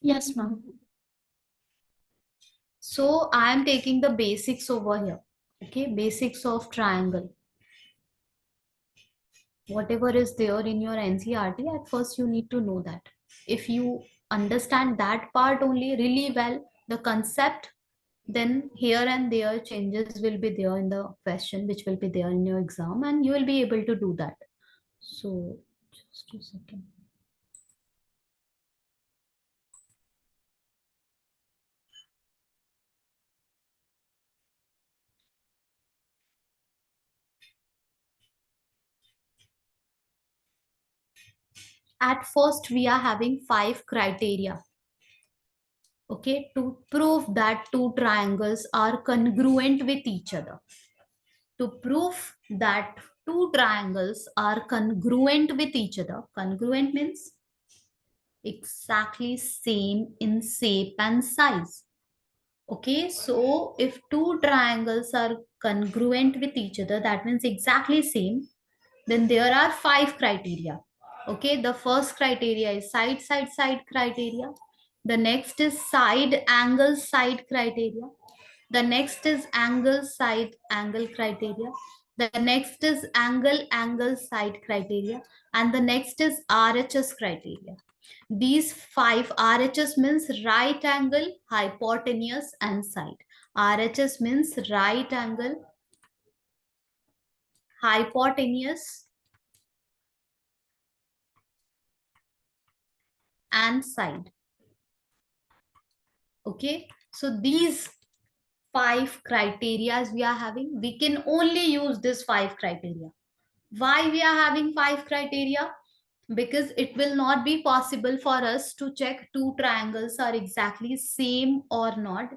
Yes, ma'am. So I am taking the basics over here. Okay, basics of triangle. Whatever is there in your NCRT, at first you need to know that. If you understand that part only really well, the concept, then here and there changes will be there in the question, which will be there in your exam, and you will be able to do that. So just a second. At first, we are having 5 criteria. Okay, to prove that two triangles are congruent with each other. To prove that two triangles are congruent with each other, congruent means exactly same in shape and size. Okay, so if two triangles are congruent with each other, that means exactly same, then there are 5 criteria. Okay, the first criteria is side criteria. The next is side criteria. The next is angle criteria. The next is angle side criteria. And the next is RHS criteria. These 5 RHS means right angle, hypotenuse, and side. RHS means right angle, hypotenuse, and side. Okay, so these 5 criteria we are having, we can only use this 5 criteria. Why we are having 5 criteria? Because it will not be possible for us to check two triangles are exactly same or not.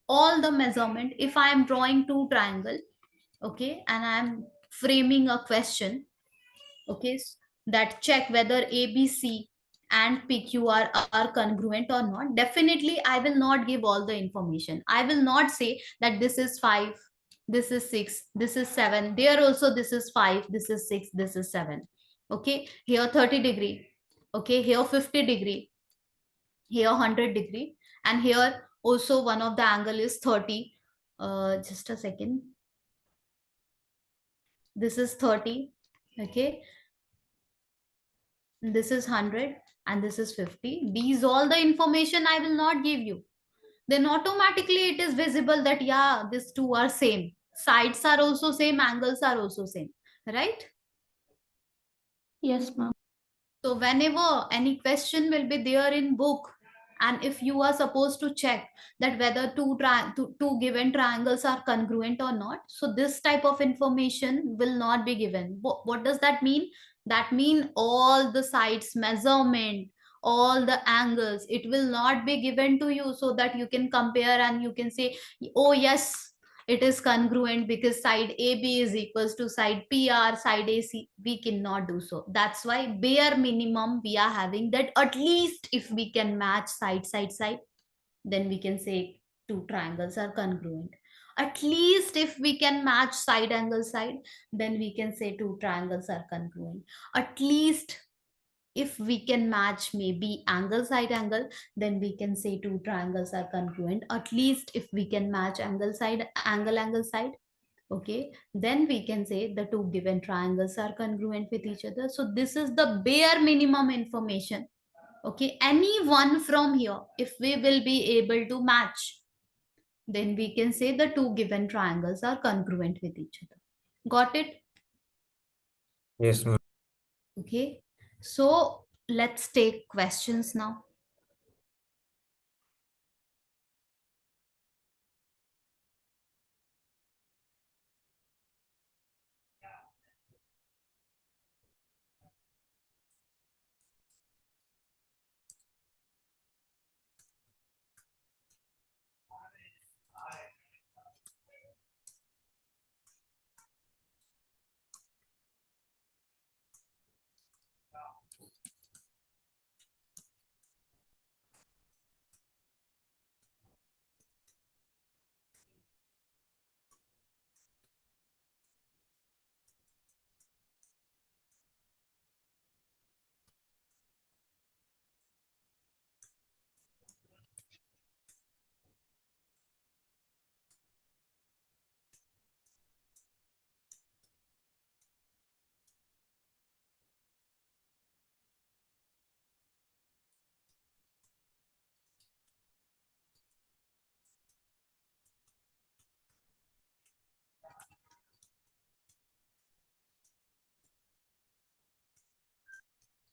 All the measurement, if I am drawing two triangle, okay, and I am framing a question, okay, that check whether ABC and PQR are congruent or not, definitely I will not give all the information. I will not say that this is 5, this is 6, this is 7, there also this is 5, this is 6, this is 7. Okay, here 30 degree, okay, here 50 degree, here 100 degree, and here also one of the angle is 30. Just a second, this is 30. Okay, this is 100, and this is 50. These all the information I will not give you. Then automatically it is visible that yeah, these two are same, sides are also same, angles are also same, right? Yes, ma'am. So whenever any question will be there in book, and if you are supposed to check that whether two given triangles are congruent or not, so this type of information will not be given. What does that mean? That mean all the sides measurement, all the angles, it will not be given to you, so that you can compare and you can say, oh yes, it is congruent because side AB is equals to side PR, side AC. We cannot do so. That's why bare minimum we are having that at least if we can match side, then we can say two triangles are congruent. At least if we can match side angle side, then we can say two triangles are congruent. At least if we can match maybe angle side angle, then we can say two triangles are congruent. At least if we can match angle side angle side, okay, then we can say the two given triangles are congruent with each other. So this is the bare minimum information. Okay, any one from here, if we will be able to match, then we can say the two given triangles are congruent with each other. Got it? Yes, ma'am. Okay, so let's take questions now.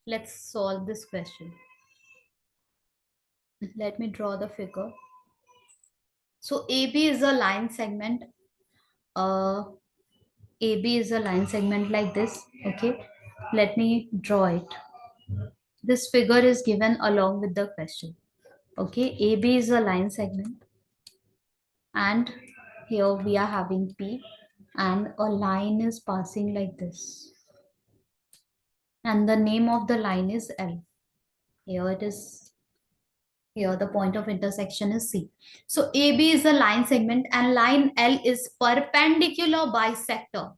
Let's solve this question. Let me draw the figure. So AB is a line segment. Uh, AB is a line segment like this. Okay, let me draw it. This figure is given along with the question. Okay, AB is a line segment, and here we are having P, and a line is passing like this. And the name of the line is L. Here it is. Here the point of intersection is C. So AB is a line segment and line L is perpendicular bisector.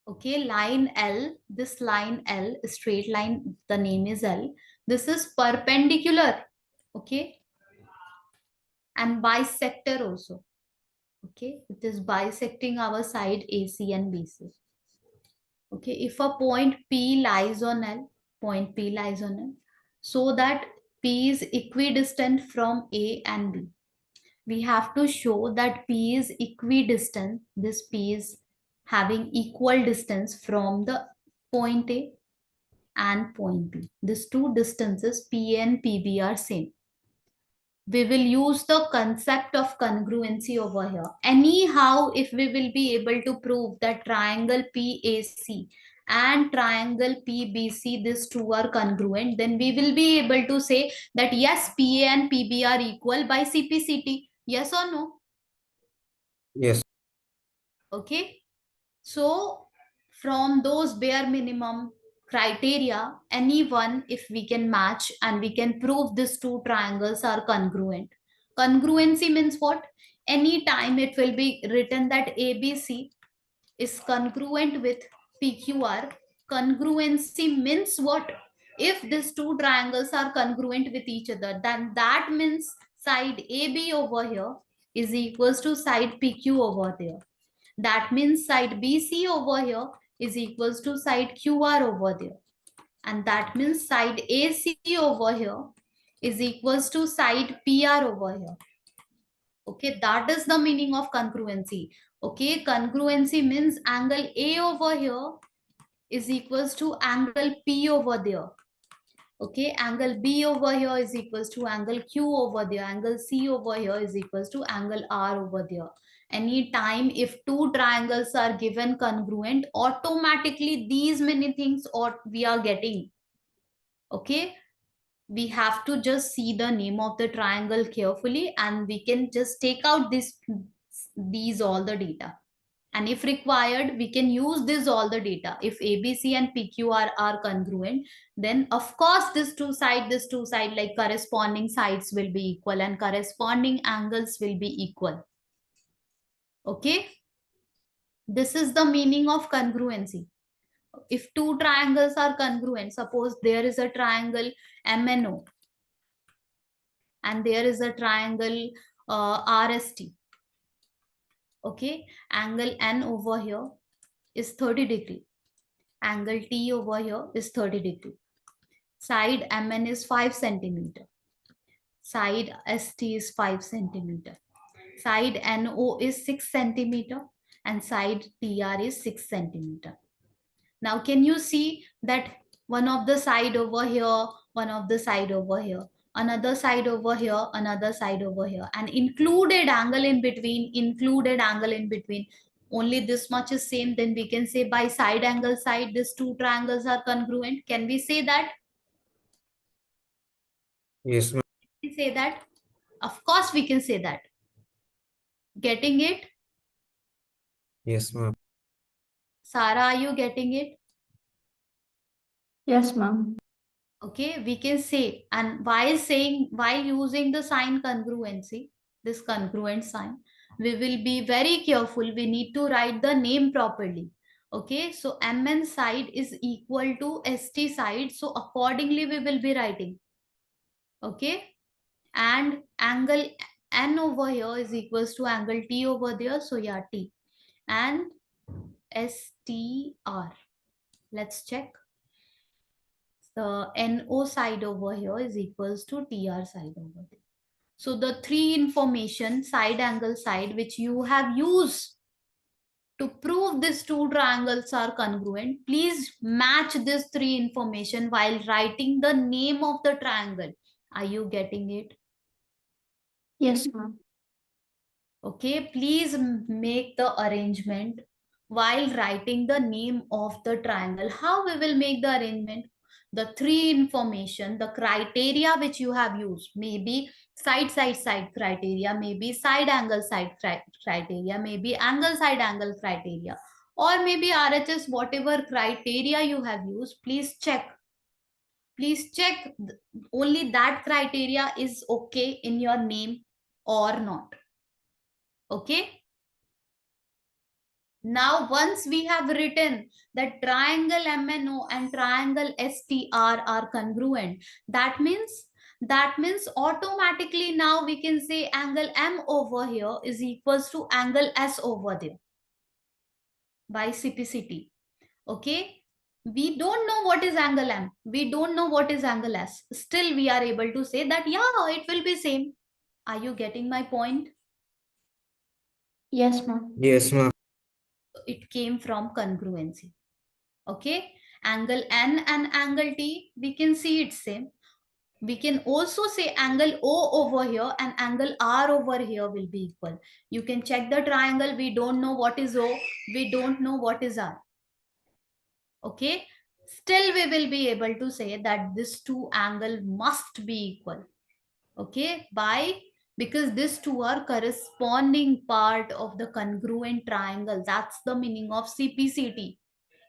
Okay, line L, this line L, straight line, the name is L. This is perpendicular. Okay, and bisector also. Okay, it is bisecting our side AC and BC. Okay, if a point P lies on L, point P lies on L, so that P is equidistant from A and B. We have to show that P is equidistant. This P is having equal distance from the point A and point B. These two distances, P and PB, are same. We will use the concept of congruency over here. Anyhow, if we will be able to prove that triangle PAC and triangle PBC, these two are congruent, then we will be able to say that yes, PA and PB are equal by CPCT. Yes or no? Yes. Okay. So from those bare minimum criteria, anyone, if we can match and we can prove these two triangles are congruent. Congruency means what? Any time it will be written that ABC is congruent with PQR. Congruency means what? If these two triangles are congruent with each other, then that means side AB over here is equals to side PQ over there. That means side BC over here is equals to side QR over there. And that means side AC over here is equals to side PR over here. Okay, that is the meaning of congruency. Okay, congruency means angle A over here is equals to angle P over there. Okay, angle B over here is equals to angle Q over there. Angle C over here is equals to angle R over there. Anytime if two triangles are given congruent, automatically these many things or we are getting. Okay, we have to just see the name of the triangle carefully and we can just take out these all the data. And if required, we can use this all the data. If ABC and PQR are congruent, then of course this two side like corresponding sides will be equal and corresponding angles will be equal. Okay. This is the meaning of congruency. If two triangles are congruent, suppose there is a triangle MNO and there is a triangle RST. Okay. Angle N over here is 30 degree. Angle T over here is 30 degree. Side MN is 5 centimeter. Side ST is 5 centimeter. Side NO is 6 centimeter and side TR is 6 centimeter. Now can you see that one of the side over here, one of the side over here, another side over here, another side over here, and included angle in between, only this much is same, then we can say by side angle side these two triangles are congruent. Can we say that? Yes, ma'am. Can we say that? Of course we can say that. Getting it? Yes, ma'am. Sarah, are you getting it? Yes, ma'am. Okay, we can say, and while using the sign congruency, this congruent sign, we will be very careful. We need to write the name properly. Okay, so MN side is equal to ST side, so accordingly we will be writing. Okay, and angle N over here is equals to angle T over there, so yeah, T and STR. Let's check. The NO side over here is equals to TR side over there. So the three information, side angle side, which you have used To prove these two triangles are congruent, please match these three information while writing the name of the triangle. Are you getting it? Yes, ma'am. Okay, please make the arrangement while writing the name of the triangle. How we will make the arrangement? The three information, the criteria which you have used, maybe side criteria, maybe side angle side criteria, maybe angle side angle criteria, or maybe RHS, whatever criteria you have used, please check. Please check only that criteria is okay in your name or not. Okay. Now, once we have written that triangle MNO and triangle STR are congruent, that means automatically now we can say angle M over here is equals to angle S over there by CPCT. Okay. We don't know what is angle M. We don't know what is angle S. Still, we are able to say that, yeah, it will be same. Are you getting my point? Yes, ma'am. Yes, ma'am. It came from congruency. Okay, angle N and angle T, we can see it's same. We can also say angle O over here and angle R over here will be equal. You can check the triangle. We don't know what is O. We don't know what is R. Okay, still we will be able to say that this two angle must be equal. Okay, by because these two are corresponding part of the congruent triangle. That's the meaning of CPCT.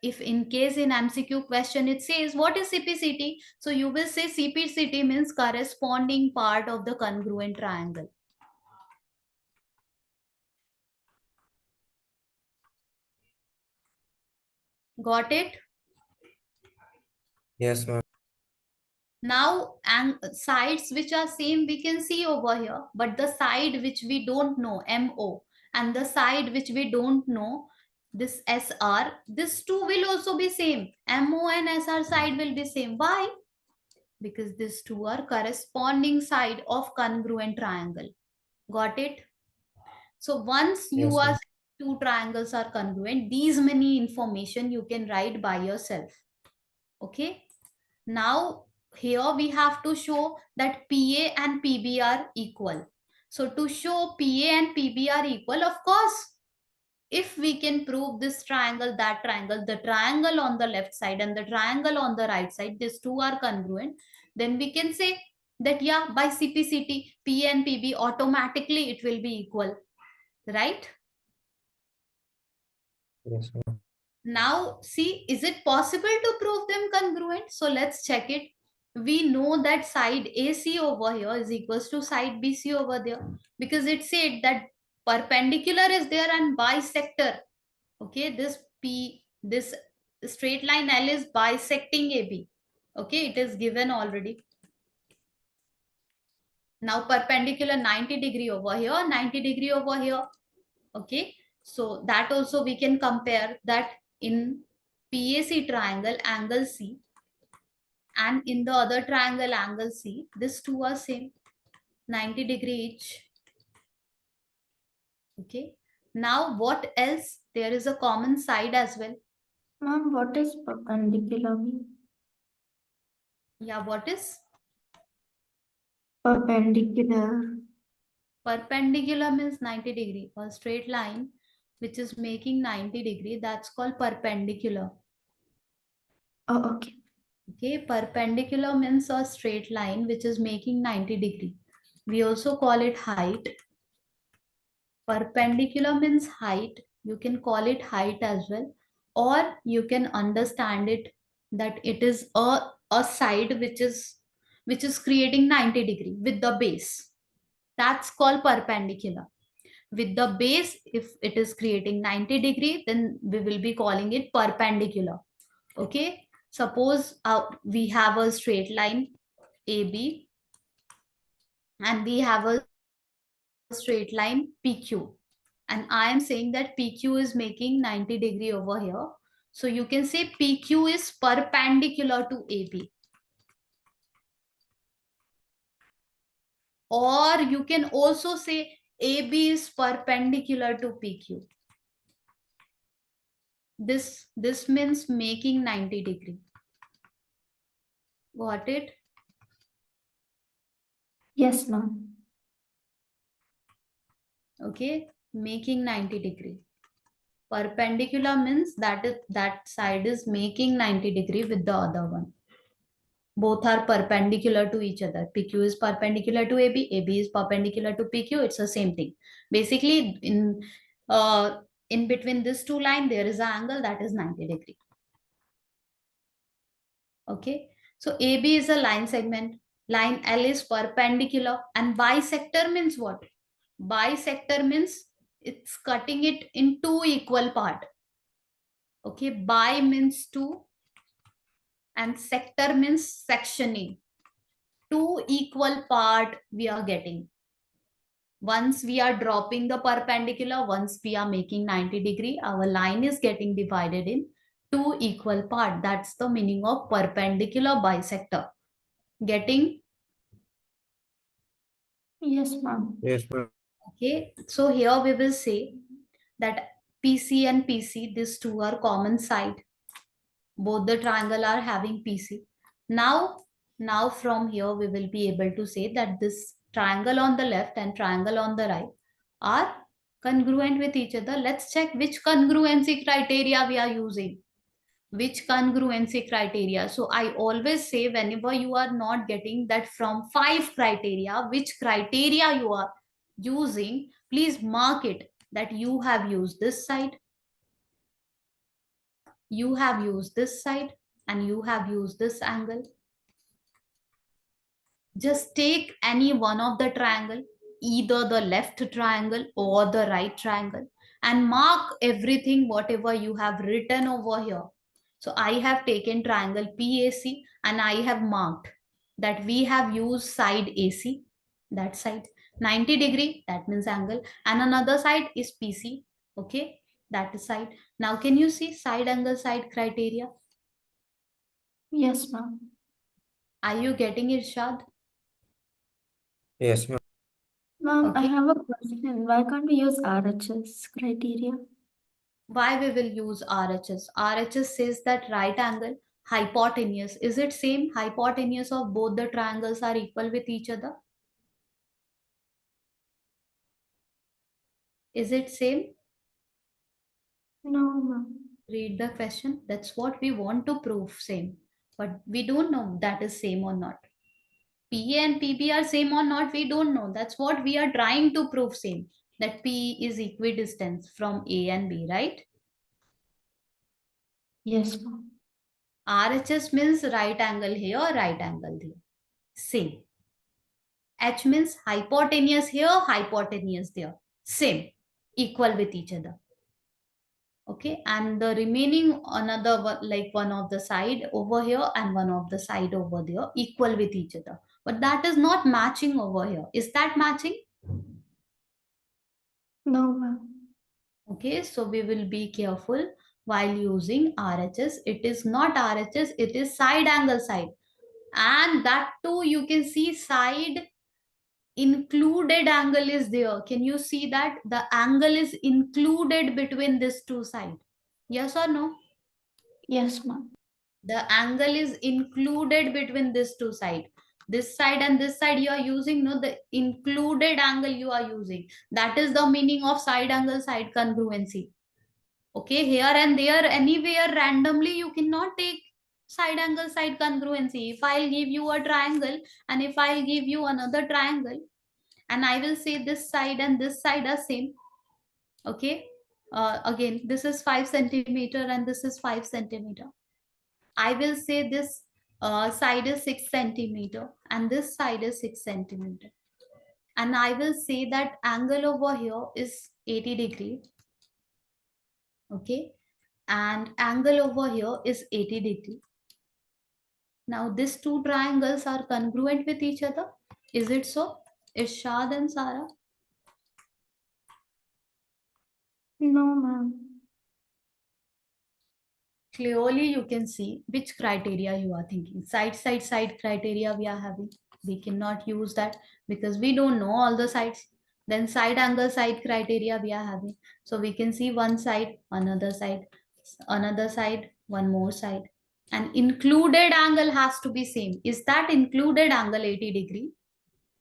If in case in MCQ question it says what is CPCT, so you will say CPCT means corresponding part of the congruent triangle. Got it? Yes, ma'am. Now, and sides which are same we can see over here, but the side which we don't know, MO, and the side which we don't know, this SR, this two will also be same. MO and SR side will be same. Why? Because these two are corresponding side of congruent triangle. Got it? So once you Yes, are ma'am. two triangles are congruent, these many information you can write by yourself. Okay. Now here we have to show that PA and PB are equal. So to show PA and PB are equal, of course, if we can prove this triangle, that triangle, the triangle on the left side and the triangle on the right side, these two are congruent, then we can say that yeah, by CPCT, PA and PB automatically it will be equal, right? Yes, ma'am. Now, see, is it possible to prove them congruent? So let's check it. We know that side AC over here is equals to side BC over there because it said that perpendicular is there and bisector. Okay, this straight line L is bisecting AB. Okay, it is given already. Now perpendicular 90 degree over here, 90 degree over here. Okay, so that also we can compare that in PAC triangle angle C and in the other triangle angle C, these two are same, 90 degree each. Okay, now what else? There is a common side as well. Ma'am, what is perpendicular mean? Yeah, what is Perpendicular. perpendicular? Means 90 degree, a straight line which is making 90 degree, that's called perpendicular. Oh, okay. Okay, perpendicular means a straight line which is making 90 degree. We also call it height. Perpendicular means height. You can call it height as well. Or you can understand it that it is a side which is creating 90 degree with the base. That's called perpendicular. With the base, if it is creating 90 degree, then we will be calling it perpendicular. Okay, suppose we have a straight line AB and we have a straight line PQ, and I am saying that PQ is making 90 degree over here, so you can say PQ is perpendicular to AB, or you can also say AB is perpendicular to PQ. This means making 90 degree. Got it? Yes, ma'am. Okay, making 90 degree. Perpendicular means that side is making 90 degree with the other one. Both are perpendicular to each other. PQ is perpendicular to AB, AB is perpendicular to PQ. It's the same thing. Basically, in between these two lines, there is an angle that is 90 degree. Okay, so AB is a line segment. Line L is perpendicular, and bisector means what? Bisector means it's cutting it in two equal part. Okay, bi means two, and sector means sectioning. Two equal part we are getting. Once we are dropping the perpendicular, once we are making 90 degree, our line is getting divided in two equal part. That's the meaning of perpendicular bisector. Getting? Yes, ma'am. Yes, ma'am. Okay, so here we will say that PC and PC, these two are common side. Both the triangle are having PC. Now from here we will be able to say that this triangle on the left and triangle on the right are congruent with each other. Let's check which congruency criteria we are using. Which congruency criteria? So I always say whenever you are not getting that from 5 criteria, which criteria you are using, please mark it that you have used this side, you have used this side, and you have used this angle. Just take any one of the triangle, either the left triangle or the right triangle, and mark everything whatever you have written over here. So I have taken triangle PAC and I have marked that we have used side AC, that side 90 degree, that means angle, and another side is PC. Okay, that is side. Now can you see side angle side criteria? Yes, ma'am. Are you getting it, Shad? Yes, ma'am. Ma'am, I Okay. have a question. Why can't we use RHS criteria? Why we will use RHS? RHS says that right angle, hypotenuse. Is it same? Hypotenuse of both the triangles are equal with each other? Is it same? No, ma'am. Read the question. That's what we want to prove same. But we don't know that is same or not. PA and PB are same or not, we don't know. That's what we are trying to prove same. That P is equidistant from A and B, right? Yes, ma'am. RHS means right angle here, right angle there. Same. H means hypotenuse here, hypotenuse there. Same. Equal with each other. Okay. And the remaining another one, like one of the side over here and one of the side over there, equal with each other. But that is not matching over here. Is that matching? No, ma'am. Okay. So we will be careful while using RHS. It is not RHS, it is side angle side. And that too, you can see side included angle is there. Can you see that the angle is included between these two sides? Yes or no? Yes, ma'am. The angle is included between these two sides. This side and this side you are using, no, the included angle you are using. That is the meaning of side angle side congruency. Okay, here and there, anywhere randomly you cannot take side angle side congruency. If I'll give you a triangle and if I'll give you another triangle, and I will say this side and this side are same. Okay. Again, this is 5 centimeter and this is 5 centimeter. I will say this side is 6 centimeter and this side is 6 centimeter. And I will say that angle over here is 80 degree. Okay. And angle over here is 80 degree. Now these two triangles are congruent with each other. Is it so? Is Shad and Sarah? No, ma'am. Clearly you can see which criteria you are thinking. Side criteria we are having. We cannot use that because we don't know all the sides. Then side angle side criteria we are having. So we can see one side, another side. Another side, one more side. And included angle has to be same. Is that included angle 80 degree?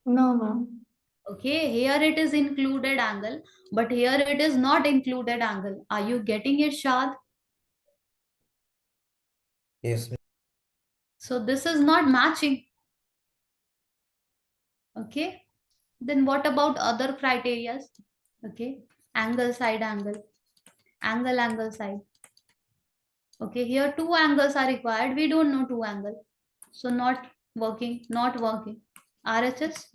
No, ma'am. Okay, here it is included angle, but here it is not included angle. Are you getting it, Shad? Yes, ma'am. So this is not matching. Okay, then what about other criterias? Okay, angle, side angle, angle, side. Okay, here two angles are required. We don't know two angle. So not working, not working. RHS,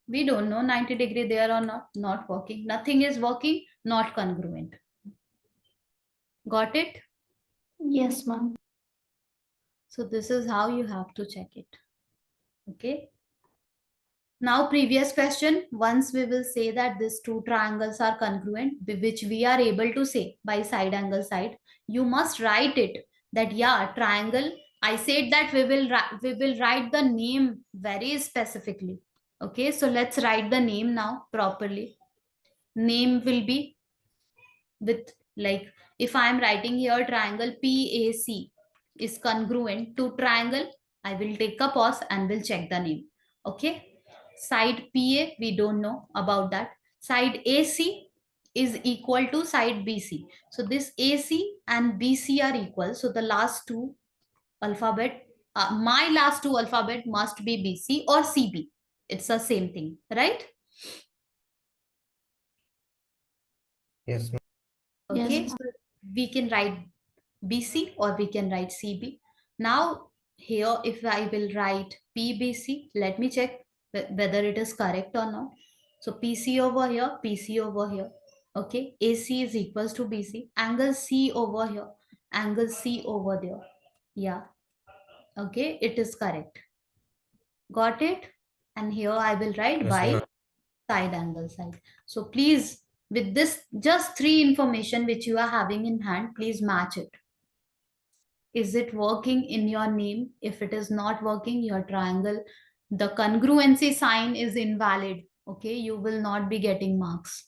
we don't know 90 degree there or not working. Nothing is working, not congruent. Got it? Yes, ma'am. So this is how you have to check it. Okay. Now previous question, once we will say that these two triangles are congruent, which we are able to say by side angle side, you must write it that yeah, triangle. I said that we will write the name very specifically. Okay, so let's write the name now properly. Name will be with, like, if I am writing here triangle PAC is congruent to triangle, I will take a pause and will check the name. Okay. Side PA, we don't know about that. Side AC is equal to side BC. So this AC and BC are equal. So the last two alphabet, my last two alphabet must be BC or CB. It's the same thing, right? Yes, ma'am. Yes, Okay, ma'am. so we can write BC or we can write CB. Now here if I will write PBC, let me check whether it is correct or not. So PC over here, PC over here. Okay, AC is equals to BC. Angle C over here, angle C over there. Yeah, okay, it is correct. Got it? And here I will write Yes, by ma'am. side angle side. So please, with this just three information which you are having in hand, please match it. Is it working in your name? If it is not working, your triangle, the congruency sign is invalid. Okay, you will not be getting marks.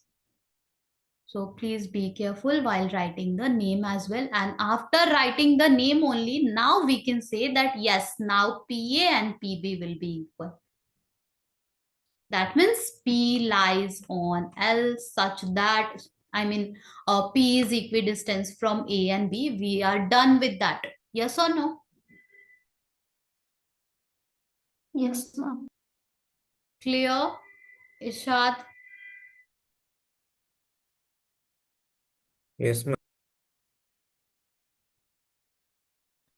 So please be careful while writing the name as well. And after writing the name only, now we can say that yes, now PA and PB will be equal. That means P lies on L such that, I mean, P is equidistant from A and B. We are done with that. Yes or no? Yes, ma'am. Clear, Ishad? Yes, ma'am.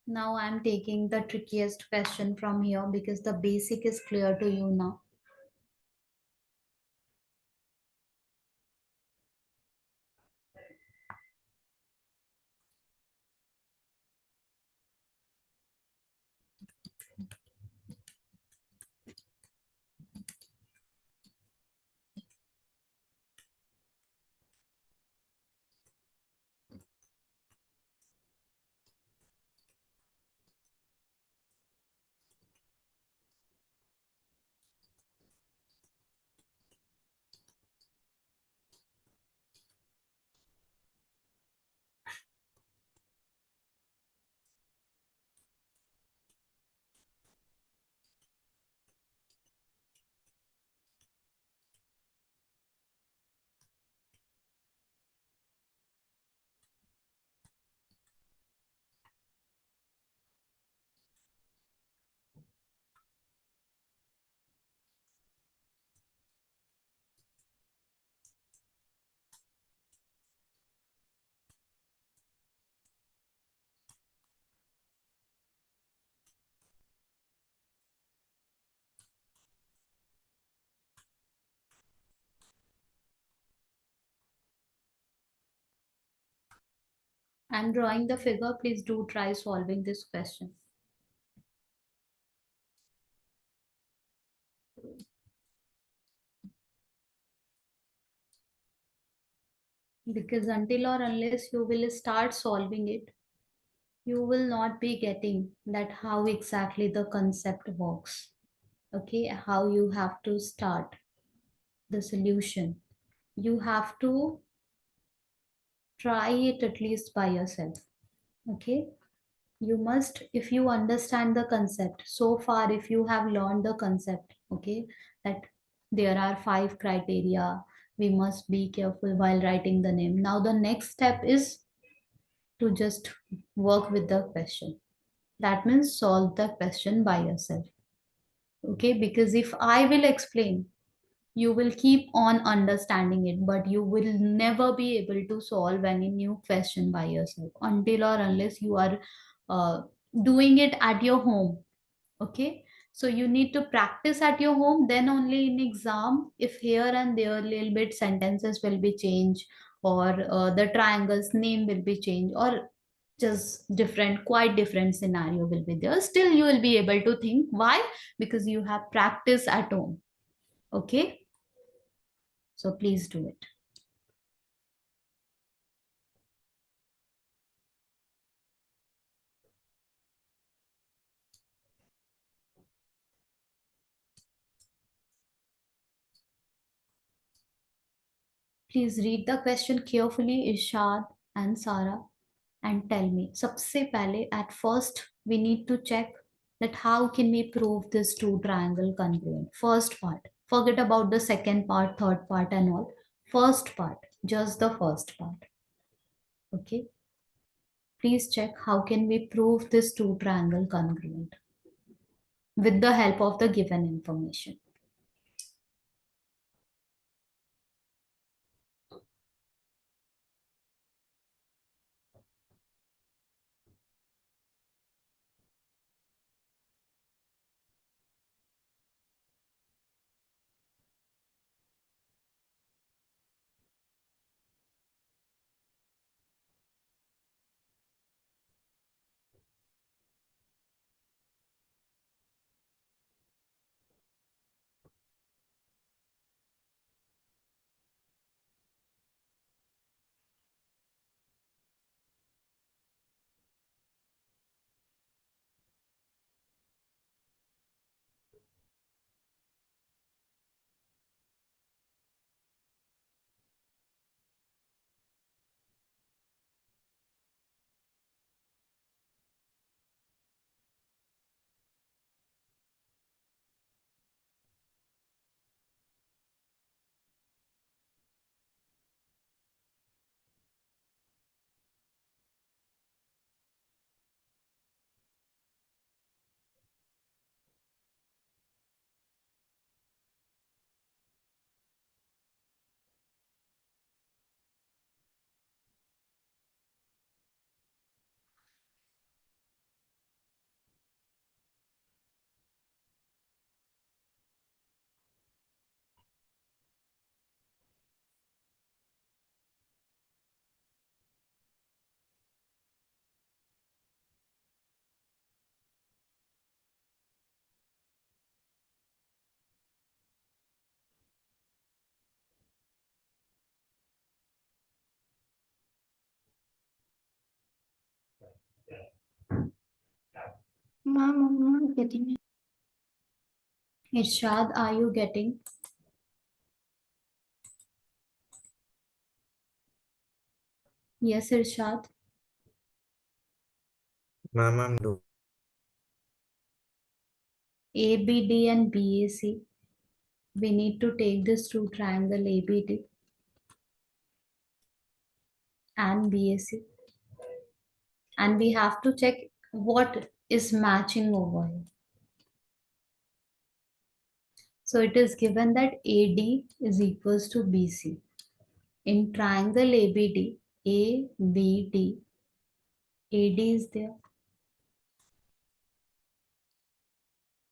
Now I'm taking the trickiest question from here because the basic is clear to you now. I'm drawing the figure. Please do try solving this question. Because until or unless you will start solving it, you will not be getting that how exactly the concept works. Okay, how you have to start the solution. You have to try it at least by yourself. Okay, you must, if you understand the concept so far, if you have learned the concept, okay, that there are 5 criteria, we must be careful while writing the name. Now the next step is to just work with the question. That means solve the question by yourself. Okay, because if I will explain, you will keep on understanding it, but you will never be able to solve any new question by yourself until or unless you are doing it at your home. Okay, so you need to practice at your home, then only in exam, if here and there little bit sentences will be changed, or the triangle's name will be changed, or just different, quite different scenario will be there, still you will be able to think. Why? Because you have practice at home. Okay, so please do it. Please read the question carefully, Irshad and Sarah, and tell me. सबसे पहले, at first, we need to check that how can we prove this two triangle congruent. First part. Forget about the second part, third part, and all. First part, just the first part. Okay. Please check how can we prove this two triangle congruent with the help of the given information. Ma'am, I'm not getting it. Irshad, are you getting? Yes, Irshad. Ma'am, I'm do. ABD and BAC. We need to take this two triangle ABD and BAC, and we have to check what is matching over here. So it is given that AD is equals to BC. In triangle ABD, ABD, AD is there.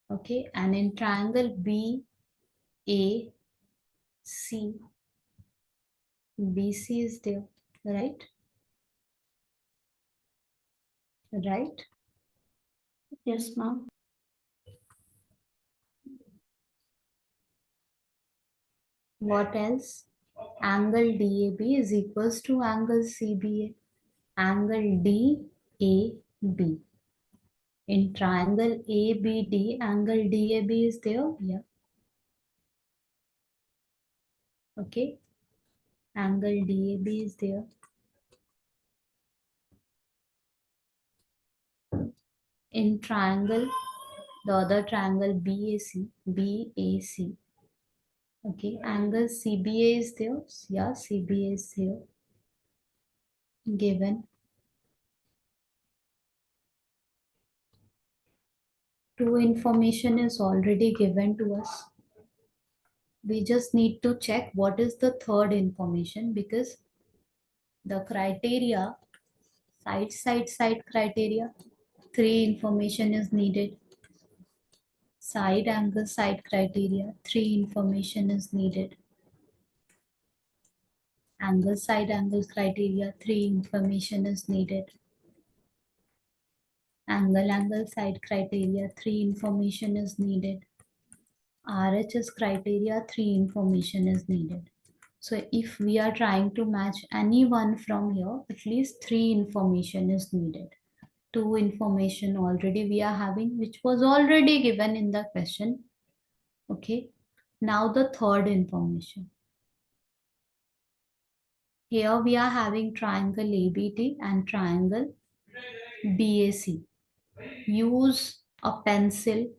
Okay, and in triangle BAC, BC is there, right? Right? Yes, ma'am. What else? Angle DAB is equals to angle CBA. Angle DAB. In triangle ABD, angle DAB is there. Yeah. Okay. Angle DAB is there. in triangle, the other triangle BAC. Okay, angle CBA is there. Yeah, CBA is here. Given. Two information is already given to us. We just need to check what is the third information, because the criteria, side criteria, three information is needed. Side angle side criteria, three information is needed. Angle side angle criteria, three information is needed. Angle side criteria, three information is needed. RHS criteria, three information is needed. So if we are trying to match any one from here, at least three information is needed. Two information already we are having, which was already given in the question. Okay. Now the third information. Here we are having triangle ABT and triangle BAC. Use a pencil,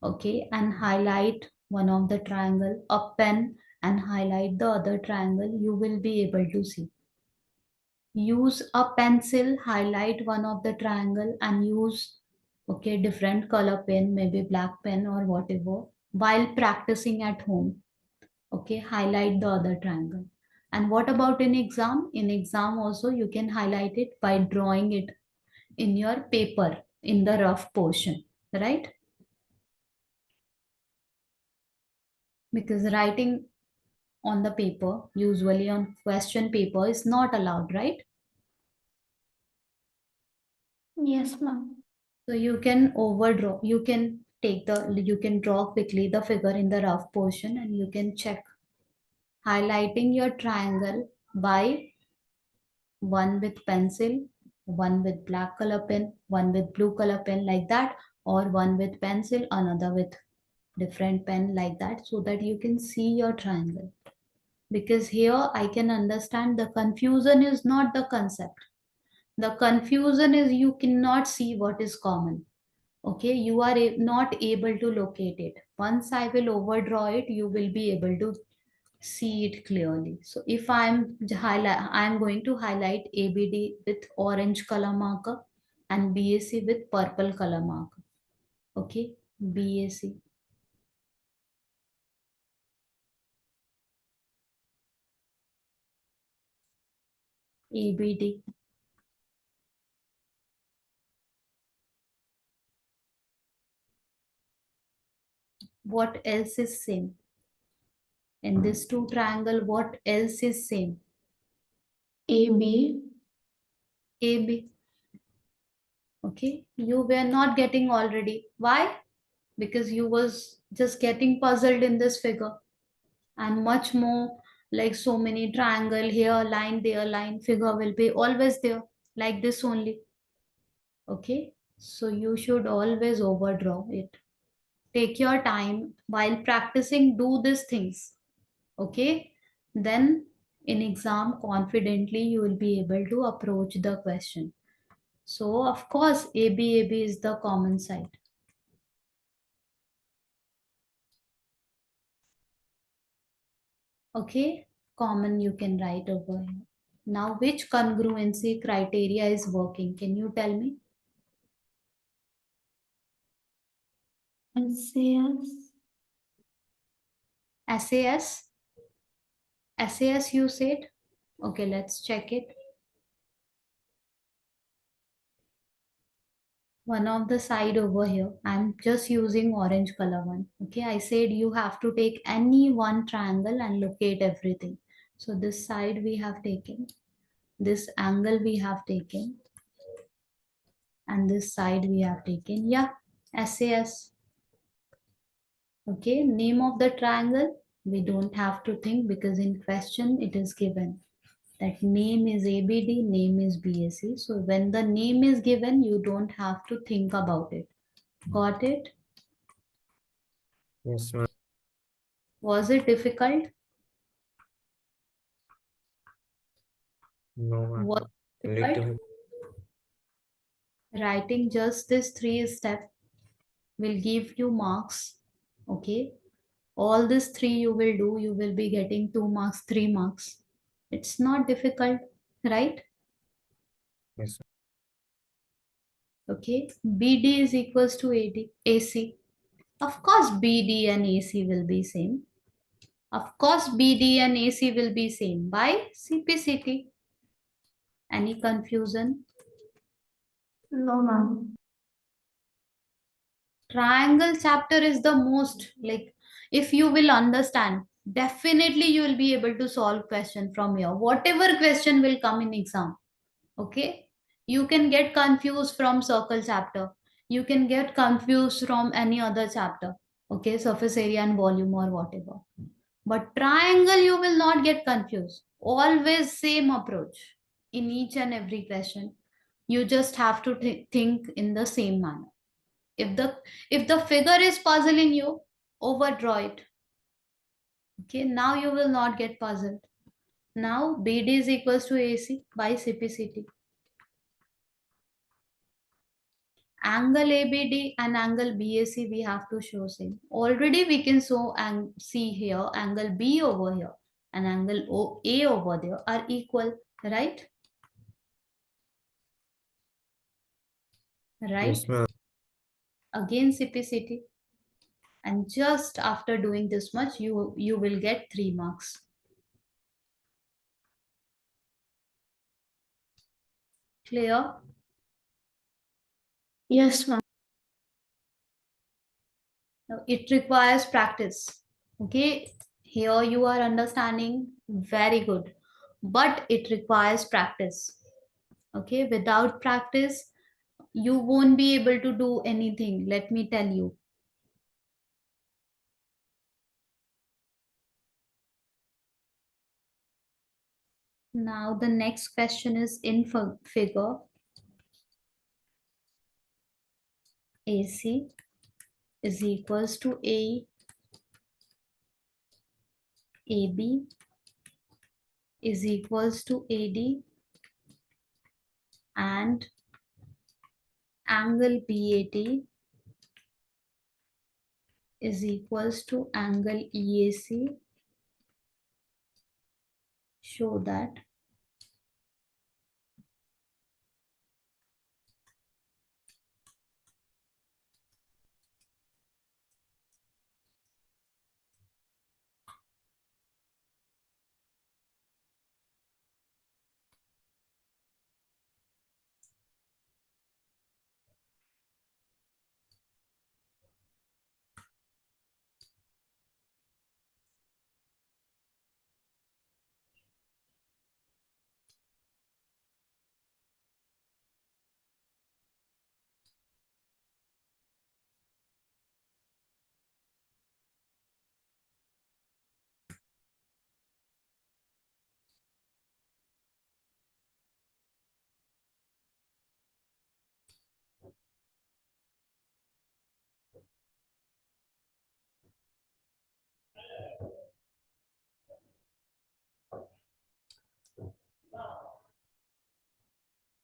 okay, and highlight one of the triangle, a pen and highlight the other triangle, you will be able to see. Use a pencil, highlight one of the triangle and use, okay, different color pen, maybe black pen or whatever, while practicing at home. Okay, highlight the other triangle. And what about in exam? In exam also you can highlight it by drawing it in your paper in the rough portion, right? Because writing on the paper, usually on question paper, is not allowed, right? Yes, ma'am. So you can overdraw, you can you can draw quickly the figure in the rough portion and you can check highlighting your triangle by one with pencil, one with black color pen, one with blue color pen, like that, or one with pencil, another with different pen, like that, so that you can see your triangle. Because here I can understand the confusion is not the concept. The confusion is you cannot see what is common. Okay, you are not able to locate it. Once I will overdraw it, you will be able to see it clearly. So if I'm going to highlight ABD with orange color marker and BAC with purple color marker. Okay, BAC. ABD. What else is same? In this two triangle, what else is same? AB. AB. Okay, you were not getting already. Why? Because you was just getting puzzled in this figure, and much more, like so many triangle here, line there, line, figure will be always there, like this only. Okay, so you should always overdraw it. Take your time while practicing, do these things. Okay, then in exam confidently you will be able to approach the question. So of course AB is the common side. Okay, common you can write over here. Now which congruency criteria is working? Can you tell me? SAS. SAS? SAS you said? Okay, let's check it. One of the side over here, I'm just using orange color one. Okay, I said you have to take any one triangle and locate everything. So this side we have taken, this angle we have taken, and this side we have taken. Yeah, SAS. Okay, name of the triangle, we don't have to think because in question it is given. That name is ABD, name is BAC. So when the name is given, you don't have to think about it. Got it? Yes, ma'am. Was it difficult? No, ma'am. Was it difficult? Little. Writing just this 3 step will give you marks. Okay. All these 3 you will do, you will be getting 2 marks, 3 marks. It's not difficult, right? Yes. Okay. BD is equals to AD, AC. Of course, BD and AC will be same. Of course, BD and AC will be same by CPCT. Any confusion? No, ma'am. Triangle chapter is the most, like, if you will understand, definitely you will be able to solve question from here. Whatever question will come in exam. Okay. You can get confused from circle chapter. You can get confused from any other chapter. Okay. Surface area and volume or whatever. But triangle, you will not get confused. Always same approach in each and every question. You just have to think in the same manner. If the figure is puzzling you, overdraw it. Okay, now you will not get puzzled. Now BD is equals to AC by CPCT. Angle ABD and angle BAC we have to show same. Already we can show and see here angle B over here and angle A over there are equal, right? Right? Yes, ma'am. Again CPCT. And just after doing this much, you will get 3 marks. Clear? Yes, ma'am. Now, it requires practice. Okay, here you are understanding very good, but it requires practice. Okay, without practice, you won't be able to do anything. Let me tell you. Now, the next question is in figure AC is equals to AB is equals to AD, and angle BAT is equals to angle EAC. Show that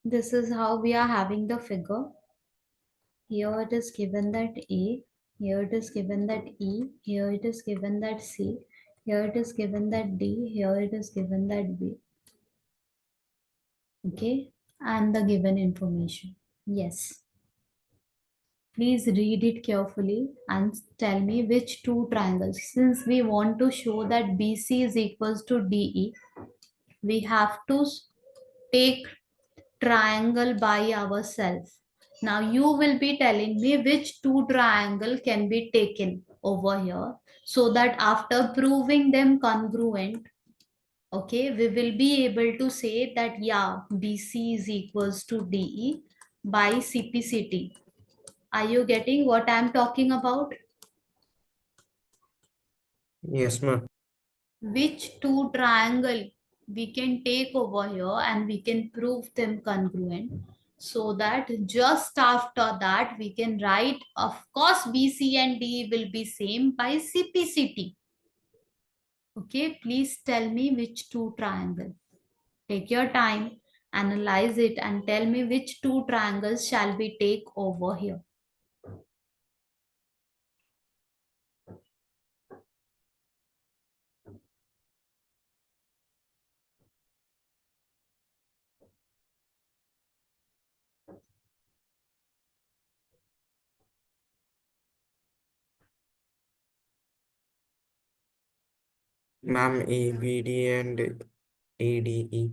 this is how we are having the figure. Here it is given that A, here it is given that E, here it is given that C, here it is given that D, here it is given that B. Okay, and the given information. Yes. Please read it carefully and tell me which two triangles. Since we want to show that BC is equals to DE, we have to take triangle by ourselves. Now you will be telling me which two triangle can be taken over here, so that after proving them congruent, okay, we will be able to say that yeah, BC is equals to DE by CPCT. Are you getting what I'm talking about? Yes, ma'am. Which two triangle we can take over here and we can prove them congruent, so that just after that we can write, of course BC and D will be same by CPCT. Okay, please tell me which two triangle. Take your time Analyze it and tell me which two triangles shall we take over here. Ma'am, ABD and ADE.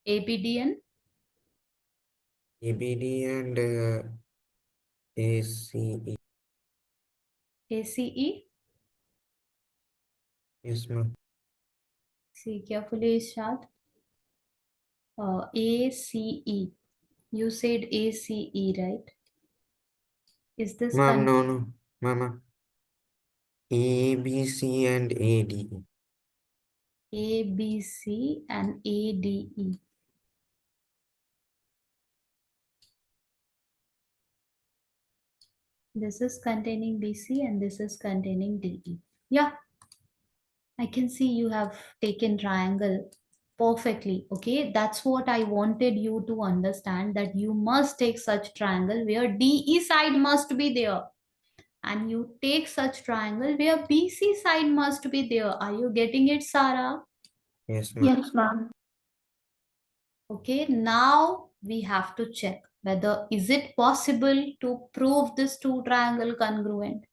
ABDN, ABD and ACE. ACE. Yes, ma'am. See carefully, Ishad. ACE. You said ACE, right? Is this Ma'am, no. Ma'am, ABC and ADE. ABC and ADE? This is containing BC and this is containing DE. Yeah, I can see you have taken triangle perfectly. Okay, that's what I wanted you to understand, that you must take such triangle where DE side must be there, and you take such triangle where BC side must be there. Are you getting it, Sarah? Yes, ma'am. Yes, ma'am. Okay, now we have to check whether is it possible to prove this two triangle congruent.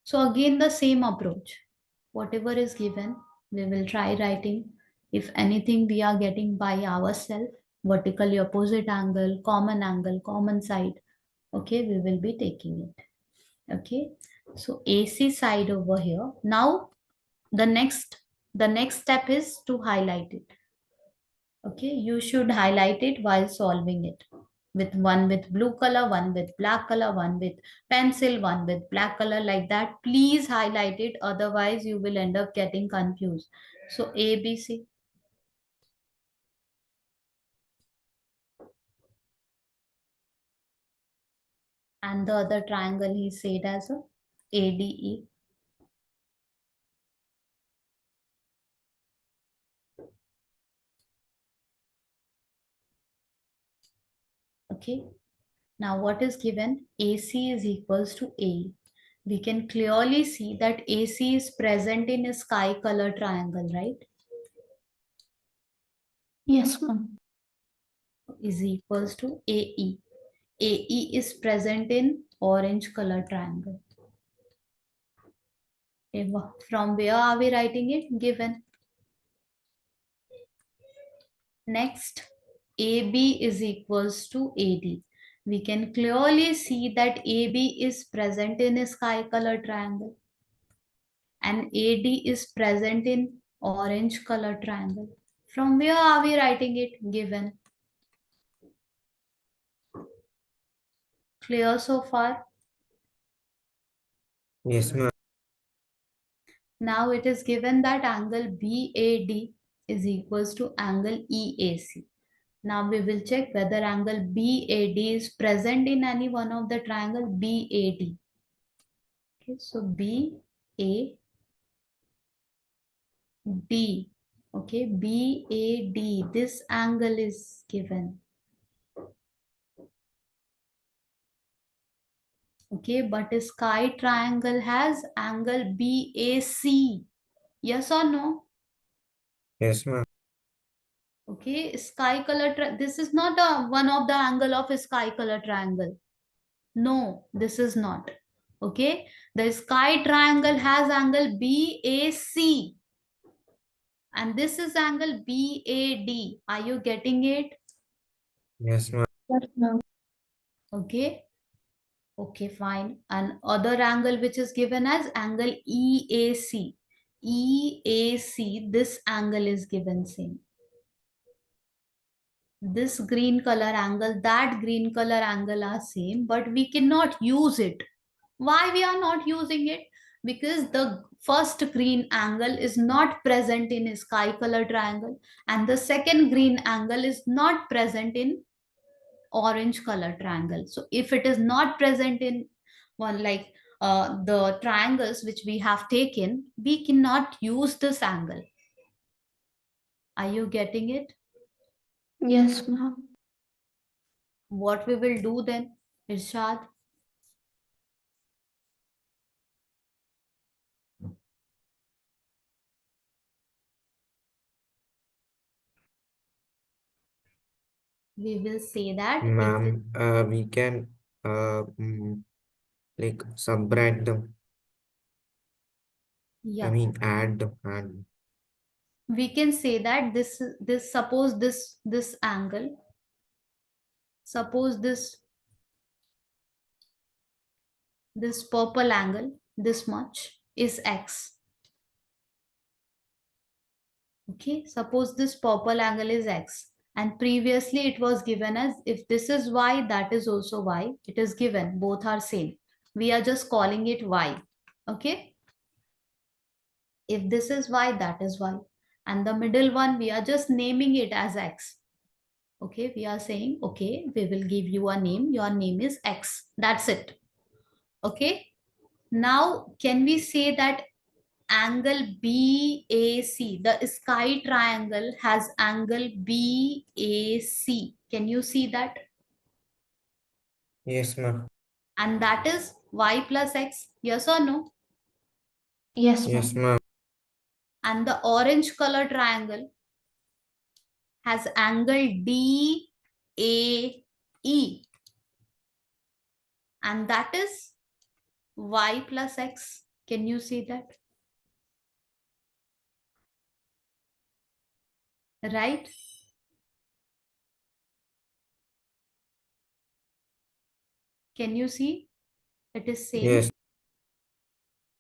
So again the same approach. Whatever is given, we will try writing. If anything we are getting by ourselves, vertically opposite angle, common side, okay, we will be taking it. Okay, so AC side over here. Now the next step is to highlight it. Okay, you should highlight it while solving it, with one with blue color, one with black color, one with pencil, one with black color, like that. Please highlight it, otherwise you will end up getting confused. So ABC, and the other triangle he said as a ADE. Okay, now what is given? AC is equals to A. We can clearly see that AC is present in a sky color triangle, right? Yes, ma'am. Is equals to AE. AE is present in orange color triangle. Okay, from where are we writing it? Given. Next, AB is equals to AD. We can clearly see that AB is present in a sky color triangle and AD is present in orange color triangle. From where are we writing it? Given. Clear so far? Yes, ma'am. Now it is given that angle BAD is equals to angle EAC. Now we will check whether angle BAD is present in any one of the triangle BAD. Okay, so BAD. Okay, BAD. This angle is given. Okay, but a sky triangle has angle BAC. Yes or no? Yes, ma'am. Okay, sky color. This is not a one of the angle of a sky color triangle. No, this is not. Okay, the sky triangle has angle BAC and this is angle BAD. Are you getting it? Yes, ma'am. Yes, ma'am. Okay. Okay, fine. And other angle which is given as angle EAC. EAC, this angle is given same. This green color angle, that green color angle are same, but we cannot use it. Why we are not using it? Because the first green angle is not present in sky color triangle and the second green angle is not present in orange color triangle. So if it is not present in one, like the triangles which we have taken, we cannot use this angle. Are you getting it? Yes, ma'am. What we will do then, Irshad? We will say that if Ma'am, we can like subtract them. I yeah, mean add them and we can say that this suppose this angle, suppose this purple angle, this much is x. Okay, suppose this purple angle is x, and previously it was given as if this is y, that is also y. It is given, both are same. We are just calling it y. Okay, if this is y, that is y, and the middle one we are just naming it as x. Okay, we are saying, okay, we will give you a name. Your name is x. That's it. Okay, now can we say that angle BAC, the sky triangle has angle BAC? Can you see that? yes, ma'am. And that is y plus x. Yes or no? Yes, Yes, ma'am. ma'am. And the orange color triangle has angle DAE. And that is y plus x. Can you see that? Right? Can you see? It is same. Yes,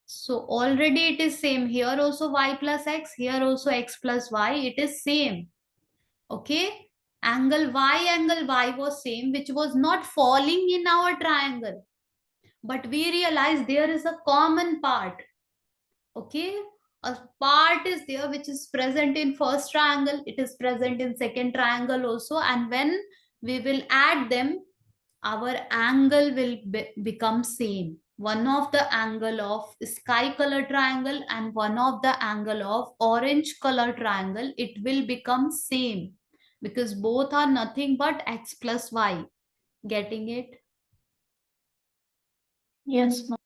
So already it is same. Here also y plus x. Here also x plus y. It is same. Okay. Angle y was same, which was not falling in our triangle. But we realize there is a common part. Okay, a part is there which is present in first triangle, it is present in second triangle also, and when we will add them, our angle will become same. One of the angle of sky color triangle and one of the angle of orange color triangle, it will become same, because both are nothing but x plus y. Getting it? Yes, ma'am.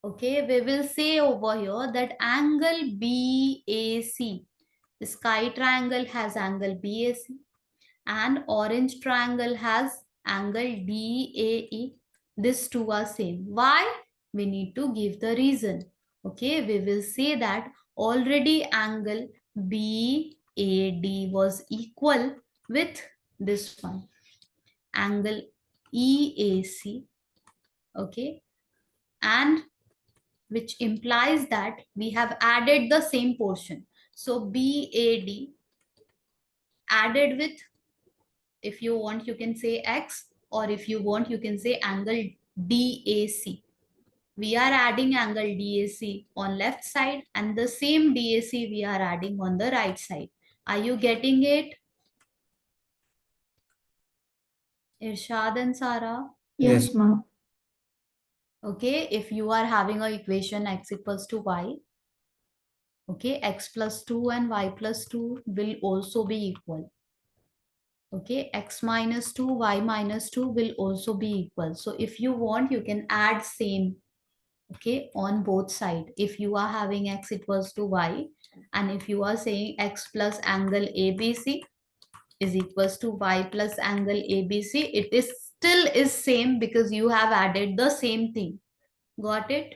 Okay, we will say over here that angle BAC, sky triangle has angle BAC and orange triangle has angle DAE. These two are same. Why? We need to give the reason. Okay, we will say that already angle BAD was equal with this one, angle EAC. Okay, and which implies that we have added the same portion. So BAD added with, if you want, you can say x, or if you want, you can say angle DAC. We are adding angle DAC on left side and the same DAC we are adding on the right side. Are you getting it? Irshad and Sarah? Yes, ma'am. Okay, if you are having a equation x equals to y, okay, x plus 2 and y plus 2 will also be equal. Okay, x minus 2, y minus 2 will also be equal. So if you want, you can add same, okay, on both sides. If you are having x equals to y, and if you are saying x plus angle ABC is equals to y plus angle ABC, it is still is same because you have added the same thing. Got it?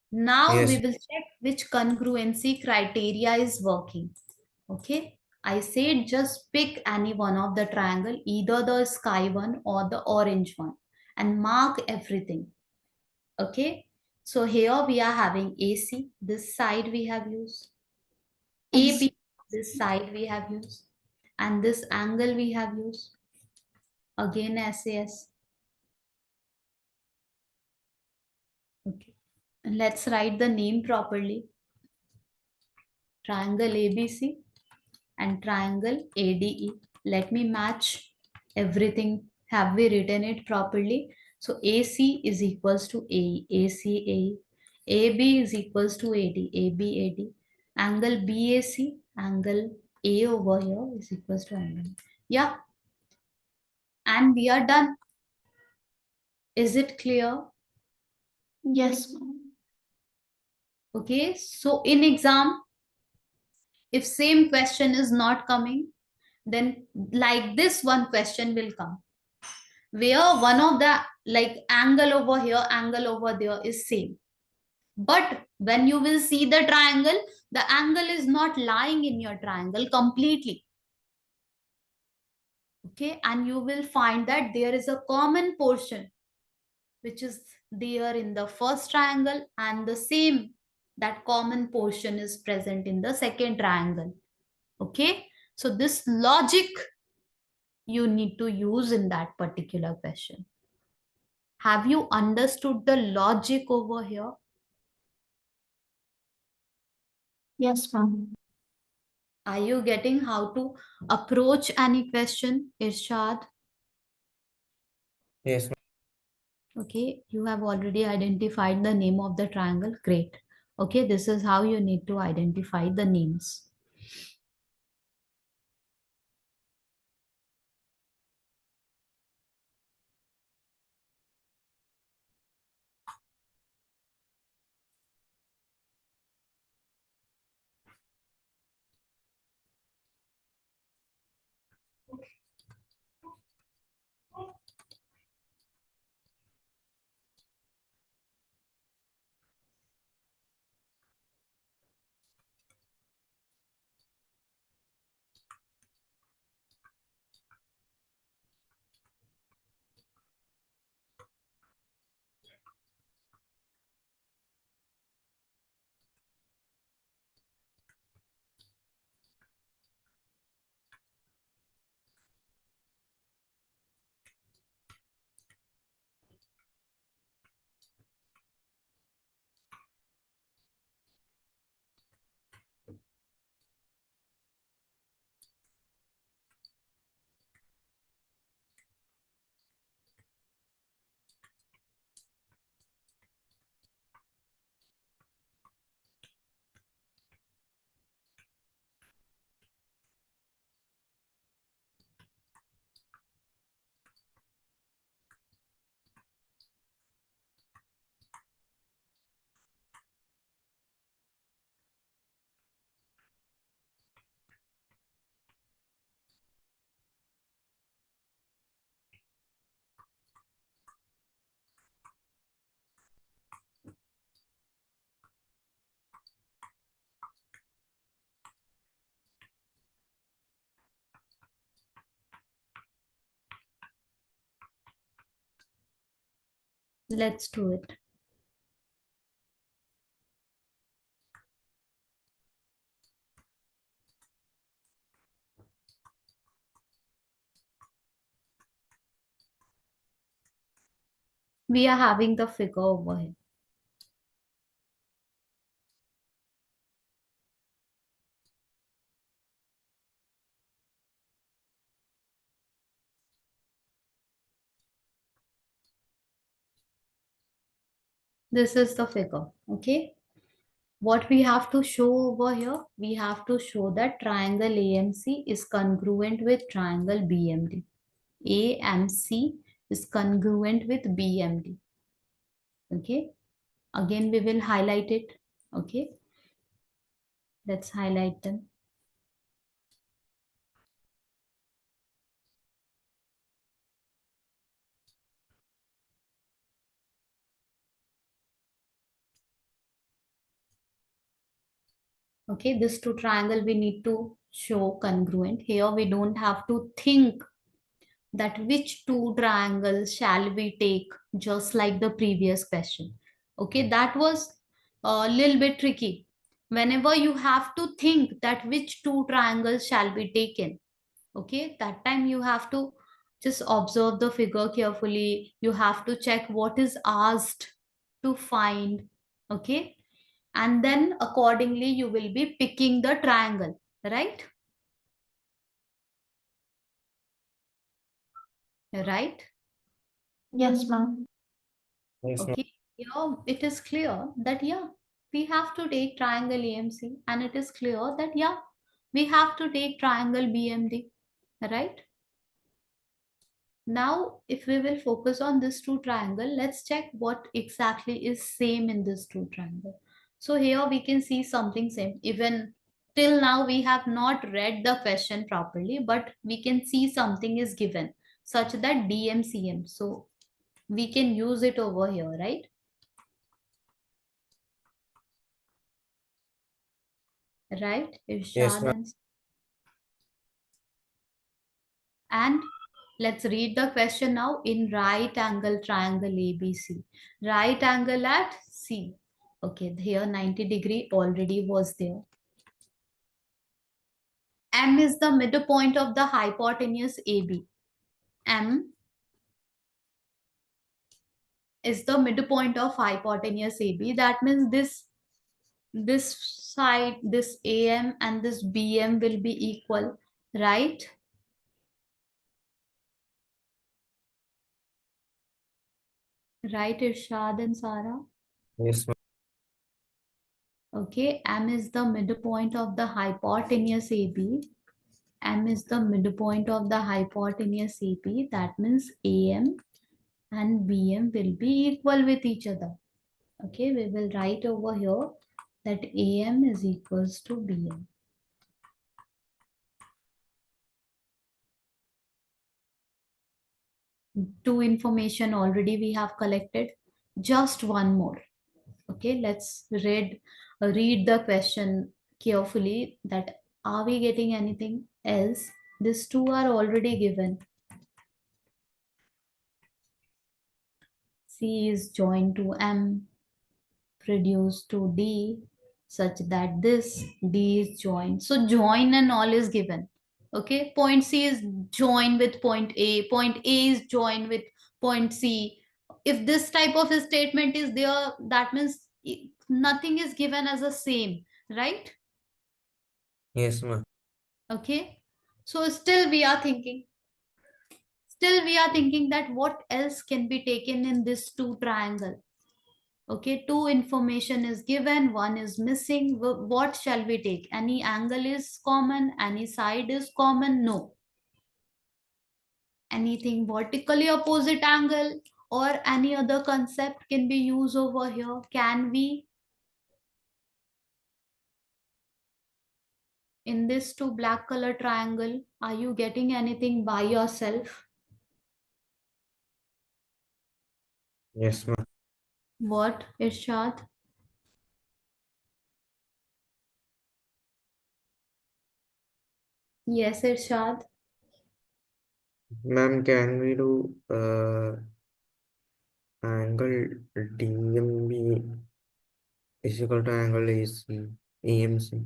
Now we yes, will check which congruency criteria is working. Okay, I said just pick any one of the triangle, either the sky one or the orange one, and mark everything. Okay, so here we are having AC, this side we have used, Yes. AB, this side we have used, and this angle we have used, again SAS. Okay, let's write the name properly. triangle ABC and triangle ADE. Let me match everything. Have we written it properly? So AC is equals to AE, AC, AB is equals to AD, AB, AD. Angle BAC, angle A over here is equals to angle. Yeah, and we are done. Is it clear? Yes, ma'am. Okay, so in exam, if same question is not coming, then like this one question will come, where one of the like angle over here, angle over there is same. But when you will see the triangle, the angle is not lying in your triangle completely. Okay, and you will find that there is a common portion which is there in the first triangle, and the same that common portion is present in the second triangle. Okay, so this logic you need to use in that particular question. Have you understood the logic over here? Yes, ma'am. Are you getting how to approach any question, Irshad? Yes, ma'am. Okay, you have already identified the name of the triangle. Great. Okay, this is how you need to identify the names. Let's do it. We are having the figure over here. This is the figure. Okay. What we have to show over here, we have to show that triangle AMC is congruent with triangle BMD. AMC is congruent with BMD. Okay. Again, we will highlight it. Okay. Let's highlight them. Okay, this two triangle we need to show congruent. Here we don't have to think that which two triangles shall we take, just like the previous question. Okay, that was a little bit tricky. Whenever you have to think that which two triangles shall be taken, okay, that time you have to just observe the figure carefully. You have to check what is asked to find. Okay, and then accordingly you will be picking the triangle, right? Right? Yes, ma'am. Yes, ma'am. Okay, it is clear that we have to take triangle AMC, and it is clear that we have to take triangle BMD, right? Now, if we will focus on this two triangle, let's check what exactly is same in this two triangle. So here we can see something same. Even till now we have not read the question properly, but we can see something is given such that DMCM. So we can use it over here, right? Right, Yes, Irshad ma'am. and let's read the question now. In right angle triangle ABC, right angle at C. Okay, here 90-degree already was there. M is the midpoint of the hypotenuse AB. M is the midpoint of hypotenuse AB. That means this side, this AM and this BM will be equal, right? Right, Irshad and Sarah? Yes, ma'am. Okay, M is the midpoint of the hypotenuse AB. M is the midpoint of the hypotenuse AP. That means AM and BM will be equal with each other. Okay, we will write over here that AM is equals to BM. Two information already we have collected. Just one more. Okay, let's read the question carefully. That are we getting anything else? These two are already given. C is joined to M, reduced to D, such that this D is joined. So join and all is given. Okay, point C is joined with point A, point A is joined with point C. If this type of a statement is there, that means nothing is given as a same, right? Yes, ma'am. Okay, so still we are thinking that what else can be taken in this two triangle. Okay, two information is given, one is missing. What shall we take? Any angle is common, any side is common? No. Anything vertically opposite angle or any other concept can be used over here? Can we? In this two black color triangle, are you getting anything by yourself? Yes, ma'am. What, Irshad? Yes, Irshad. Ma'am, can we do angle DMB is equal to angle AC, AMC?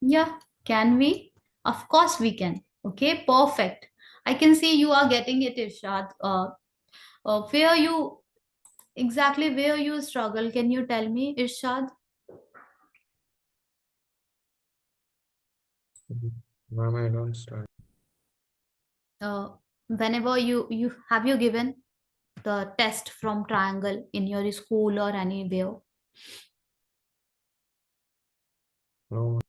Yeah, can we? Of course we can. Okay, perfect. I can see you are getting it, Irshad. Where you exactly where you struggle? Can you tell me, Irshad? Ma'am, I don't start. Uh, Whenever you given the test from triangle in your school or anywhere? No,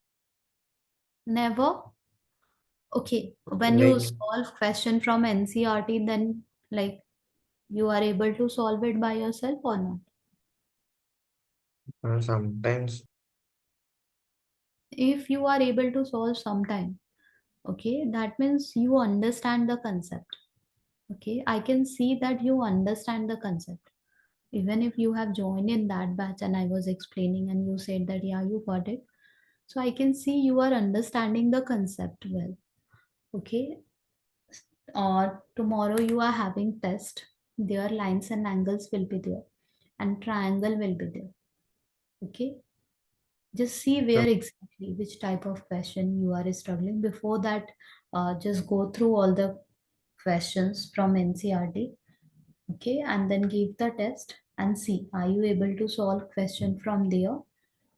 Never. Okay, when you like solve question from NCRT, then like you are able to solve it by yourself or not? sometimes. If you are able to solve sometime, okay, that means you understand the concept. Okay, I can see that you understand the concept. Even if you have joined in that batch and I was explaining and you said that yeah, you got it. So I can see you are understanding the concept well. Okay, or tomorrow you are having test. Their lines and angles will be there and triangle will be there. Okay, just see where exactly which type of question you are struggling. Before that, just go through all the questions from NCRT. Okay, and then give the test and see are you able to solve question from there.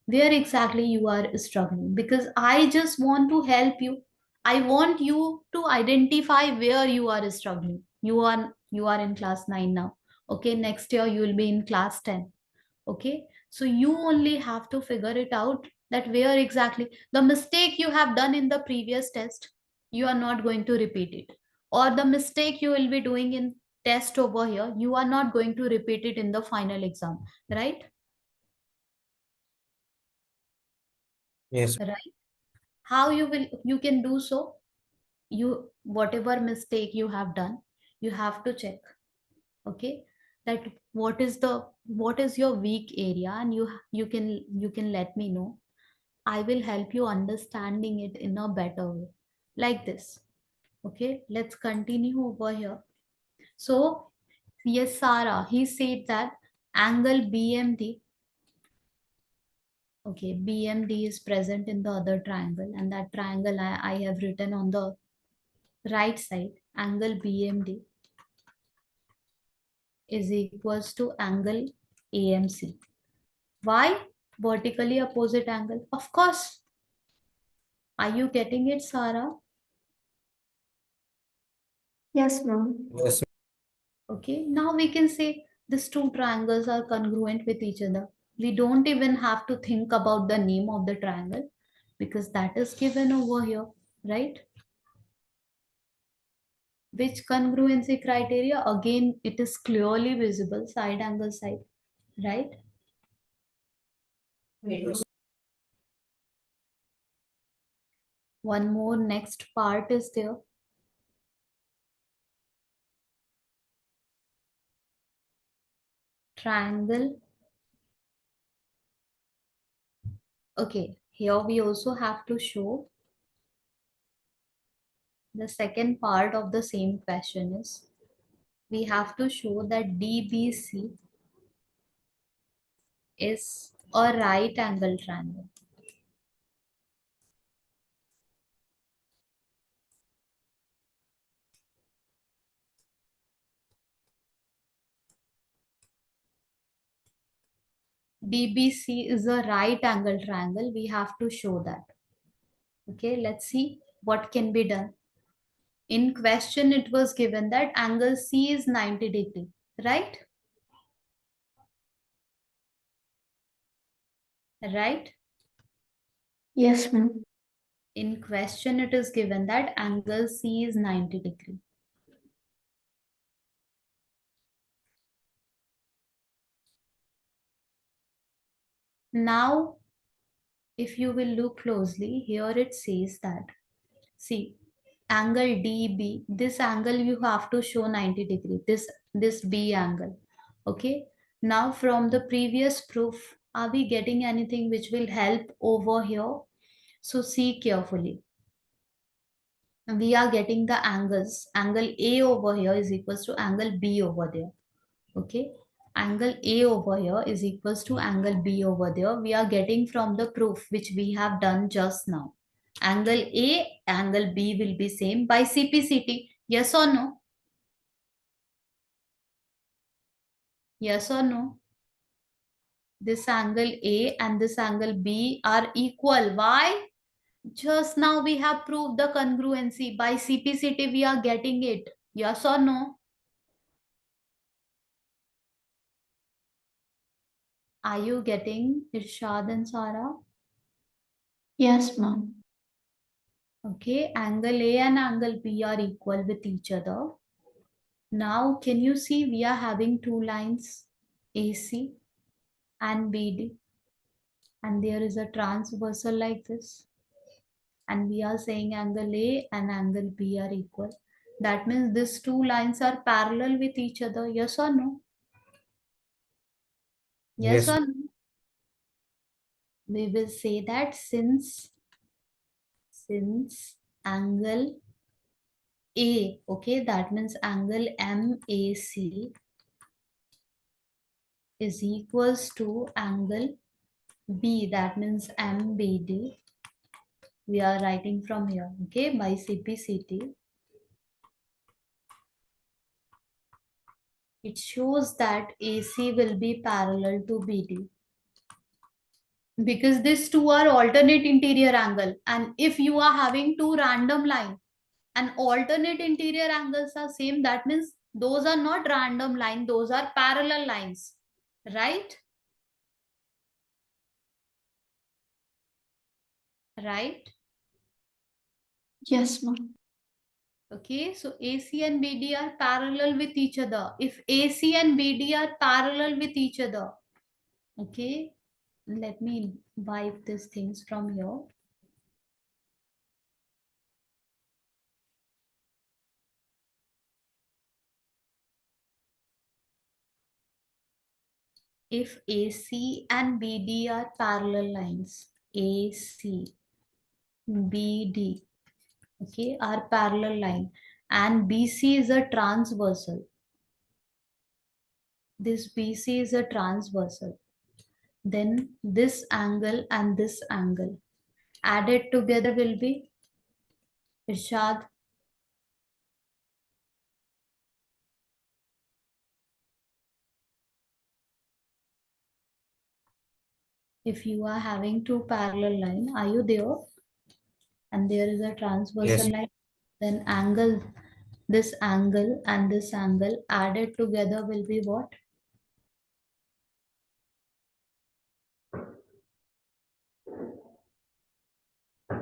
where exactly you are struggling, because I just want to help you. I want you to identify where you are struggling. You are in class 9 now. Okay, next year you will be in class 10. Okay, so you only have to figure it out, that where exactly the mistake you have done in the previous test, you are not going to repeat it, or the mistake you will be doing in test over here, you are not going to repeat it in the final exam, right? Yes. Right. How you can do so? You, whatever mistake you have done, you have to check. Okay, that what is your weak area, and you can let me know. I will help you understanding it in a better way, like this. Okay, let's continue over here. So, yes, Sarah, he said that angle BMD, okay, BMD is present in the other triangle, and that triangle I have written on the right side. Angle BMD is equals to angle AMC. Why? Vertically opposite angle. Of course. Are you getting it, Sarah? Yes, ma'am. Yes. Okay, now we can say these two triangles are congruent with each other. We don't even have to think about the name of the triangle, because that is given over here, right? Which congruency criteria? Again, it is clearly visible, side angle side, right? Yes. One more next part is there. Triangle. Okay, here we also have to show the second part of the same question is, we have to show that DBC is a right angle triangle. DBC is a right angle triangle. We have to show that. Okay, let's see what can be done. In question, it was given that angle C is 90 degree, right? Right? Yes, ma'am. In question, it is given that angle C is 90 degree. Now, if you will look closely, here it says that, see, angle DB, this angle you have to show 90 degree, this B angle. Okay. Now from the previous proof, are we getting anything which will help over here? So see carefully. We are getting the angles. Angle A over here is equals to angle B over there. Okay. Angle A over here is equals to angle B over there. We are getting from the proof which we have done just now. Angle A, angle B will be same by CPCT. Yes or no? Yes or no? This angle A and this angle B are equal. Why? Just now we have proved the congruency. By CPCT we are getting it. Yes or no? Are you getting Irshad and Sarah? Yes, ma'am. Okay, angle A and angle B are equal with each other. Now, can you see we are having two lines, AC and BD, and there is a transversal like this, and we are saying angle A and angle B are equal. That means these two lines are parallel with each other. Yes or no? Yes Yes. or no? We will say that since angle A, okay, that means angle MAC is equals to angle B, that means MBD. We are writing from here, okay, by CPCT. It shows that AC will be parallel to BD. Because these two are alternate interior angle, and if you are having two random line and alternate interior angles are same, that means those are not random line, those are parallel lines, right? Right. Yes, ma'am. Okay, so AC and BD are parallel with each other. If AC and BD are parallel with each other, okay, let me wipe these things from here. If AC and BD are parallel lines, AC, BD, okay, are parallel line, and BC is a transversal. This BC is a transversal. Then this angle and this angle added together will be, Irshad, if you are having two parallel line, are you there? And there is a transversal Yes. line, then angle, this angle and this angle added together will be what?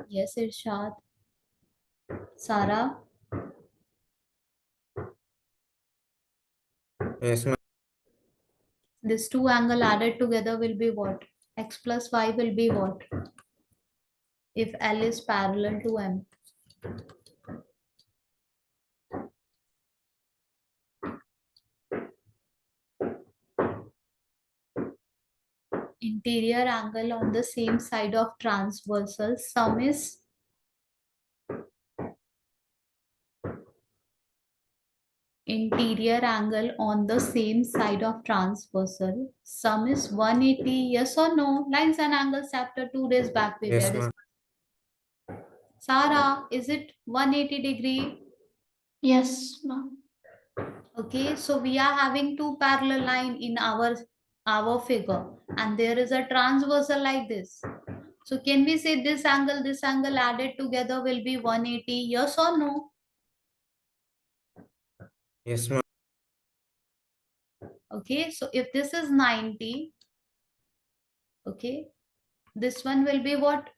Yes, Irshad. Sarah, Yes, ma'am. this two angle added together will be what? X plus y will be what? If L is parallel to M. Interior angle on the same side of transversal, sum is interior angle on the same side of transversal, sum is 180. Yes or no? Lines and angles chapter 2 days back we Yes, were ma'am. Sarah, is it 180-degree? Yes, ma'am. Okay, so we are having two parallel line in our figure, and there is a transversal like this. So can we say this angle added together will be 180? Yes or no? Yes, ma'am. Okay, so if this is 90, okay, this one will be what?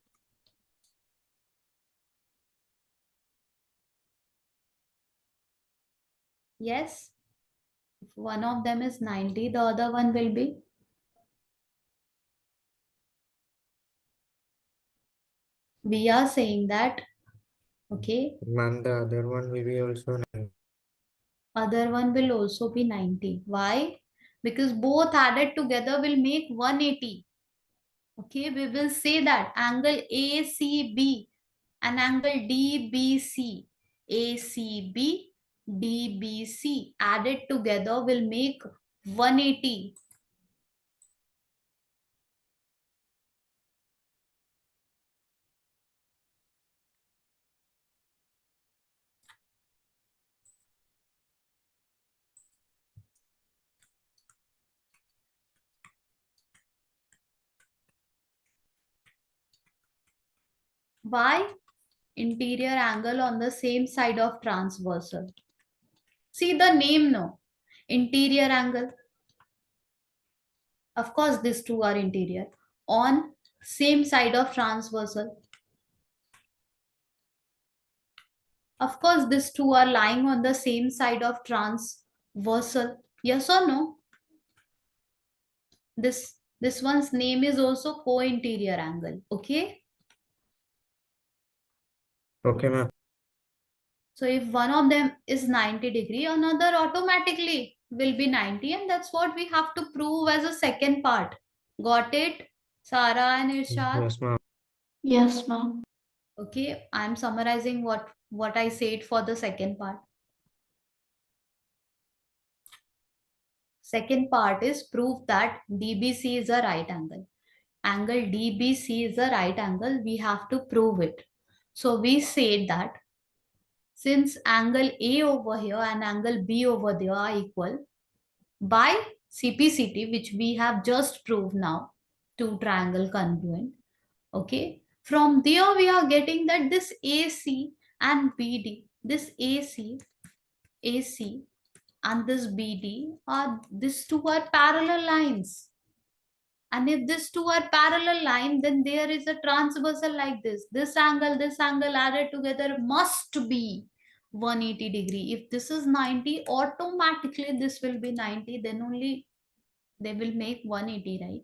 Yes, if one of them is 90, the other one will be, we are saying that, okay, Ma'am, the other one will be also 9. other one will also be 90. Why? Because both added together will make 180. Okay, we will say that angle ACB and angle DBC, ACB, DBC added together will make 180. Why? Interior angle on the same side of transversal. See the name, no? Interior angle. Of course, these two are interior. On same side of transversal. Of course, these two are lying on the same side of transversal. Yes or no? This one's name is also co-interior angle. Okay. Okay, ma'am. So if one of them is 90-degree, another automatically will be 90, and that's what we have to prove as a second part. Got it, Sarah and Irshad? Yes, ma'am. Yes, ma'am. Okay, I'm summarizing what I said for the second part. Second part is proof that DBC is a right angle. Angle DBC is a right angle. We have to prove it. So we said that since angle A over here and angle B over there are equal, by CPCT, which we have just proved now, two triangle congruent. Okay, from there we are getting that this AC and BD, this AC and this BD are, these two are parallel lines. And if these two are parallel line, then there is a transversal like this. This angle added together must be 180 degree. If this is 90, automatically this will be 90. Then only they will make 180, right?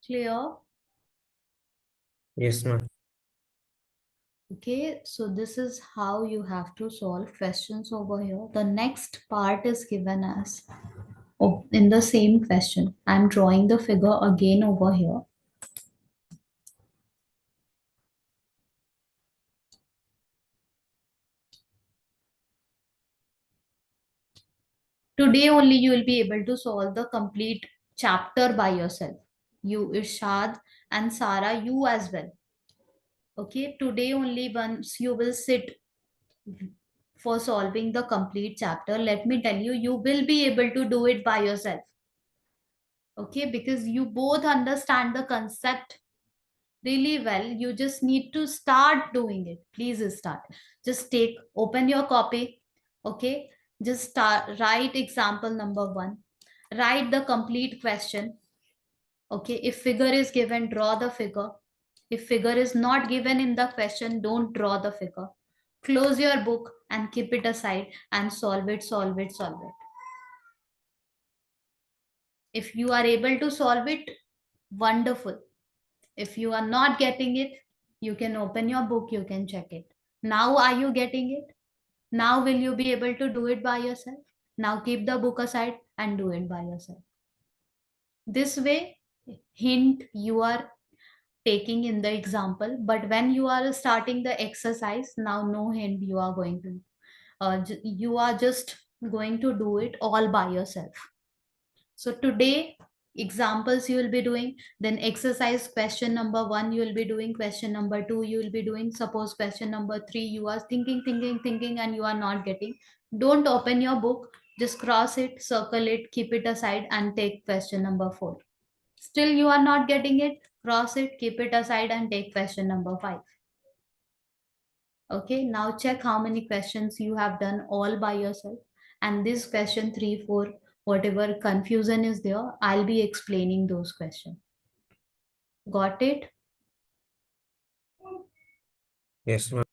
Clear? Yes, ma'am. Okay, so this is how you have to solve questions over here. The next part is given as, oh, in the same question. I'm drawing the figure again over here. Today only you will be able to solve the complete chapter by yourself. You, Irshad, and Sarah, you as well. Okay, today only once you will sit for solving the complete chapter, let me tell you, you will be able to do it by yourself. Okay, because you both understand the concept really well. You just need to start doing it. Please start. Just open your copy. Okay, just write example number 1. Write the complete question. Okay, if figure is given, draw the figure. If figure is not given in the question, don't draw the figure. Close your book and keep it aside and solve it, solve it, solve it. If you are able to solve it, wonderful. If you are not getting it, you can open your book, you can check it. Now are you getting it? Now will you be able to do it by yourself? Now keep the book aside and do it by yourself. This way, hint you are taking in the example, but when you are starting the exercise, now no hint you are going to, you are just going to do it all by yourself. So today, examples you will be doing, then exercise question number 1 you will be doing, question number 2 you will be doing. Suppose question number 3 you are thinking and you are not getting, don't open your book, just cross it, circle it, keep it aside and take question number 4. Still you are not getting it, cross it, keep it aside and take question number 5. Okay, now check how many questions you have done all by yourself. And this question 3, 4, whatever confusion is there, I'll be explaining those questions. Got it? Yes, ma'am.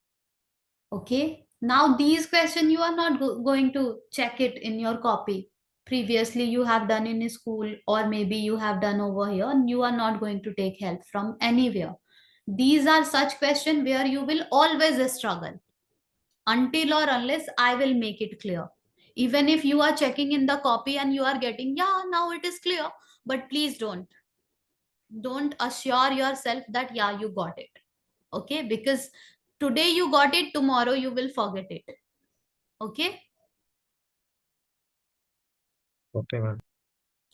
Okay. Now these questions you are not going to check it in your copy. Previously you have done in school or maybe you have done over here, and you are not going to take help from anywhere. These are such questions where you will always struggle until or unless I will make it clear. Even if you are checking in the copy and you are getting, yeah, now it is clear, but please don't assure yourself that, yeah, you got it. Okay, because today you got it, tomorrow you will forget it. Okay, Okay, ma'am.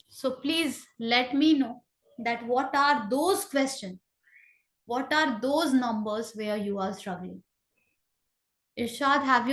so please let me know that what are those questions, what are those numbers where you are struggling. Irshad, have you